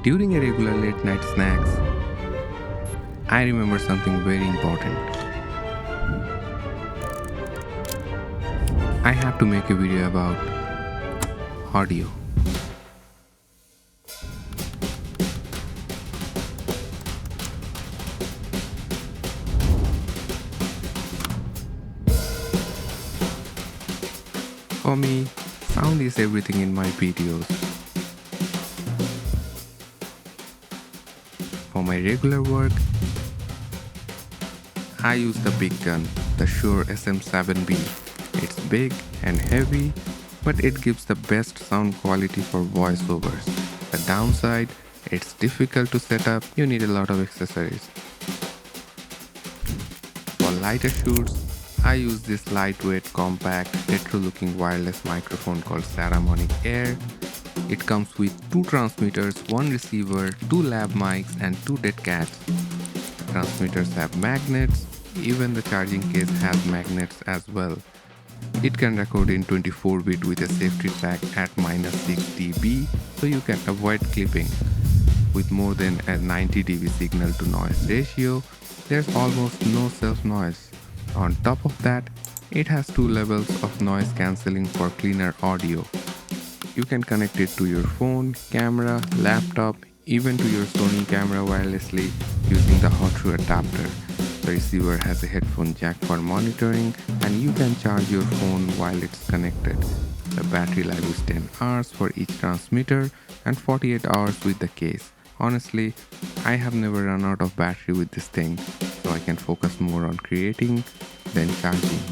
During a regular late night snacks, I remember something very important. I have to make a video about audio. For me, sound is everything in my videos. For my regular work, I use the big gun, the Shure SM7B. It's big and heavy, but it gives the best sound quality for voiceovers. The downside, it's difficult to set up, you need a lot of accessories. For lighter shoots, I use this lightweight, compact, retro-looking wireless microphone called Saramonic Air. It comes with 2 transmitters, 1 receiver, 2 lav mics and 2 dead cats. The transmitters have magnets, even the charging case has magnets as well. It can record in 24-bit with a safety track at -6 dB, so you can avoid clipping. With more than a 90 dB signal to noise ratio, there's almost no self-noise. On top of that, it has 2 levels of noise cancelling for cleaner audio. You can connect it to your phone, camera, laptop, even to your Sony camera wirelessly using the Aputure adapter. The receiver has a headphone jack for monitoring, and you can charge your phone while it's connected. The battery life is 10 hours for each transmitter and 48 hours with the case. Honestly, I have never run out of battery with this thing, so I can focus more on creating than charging.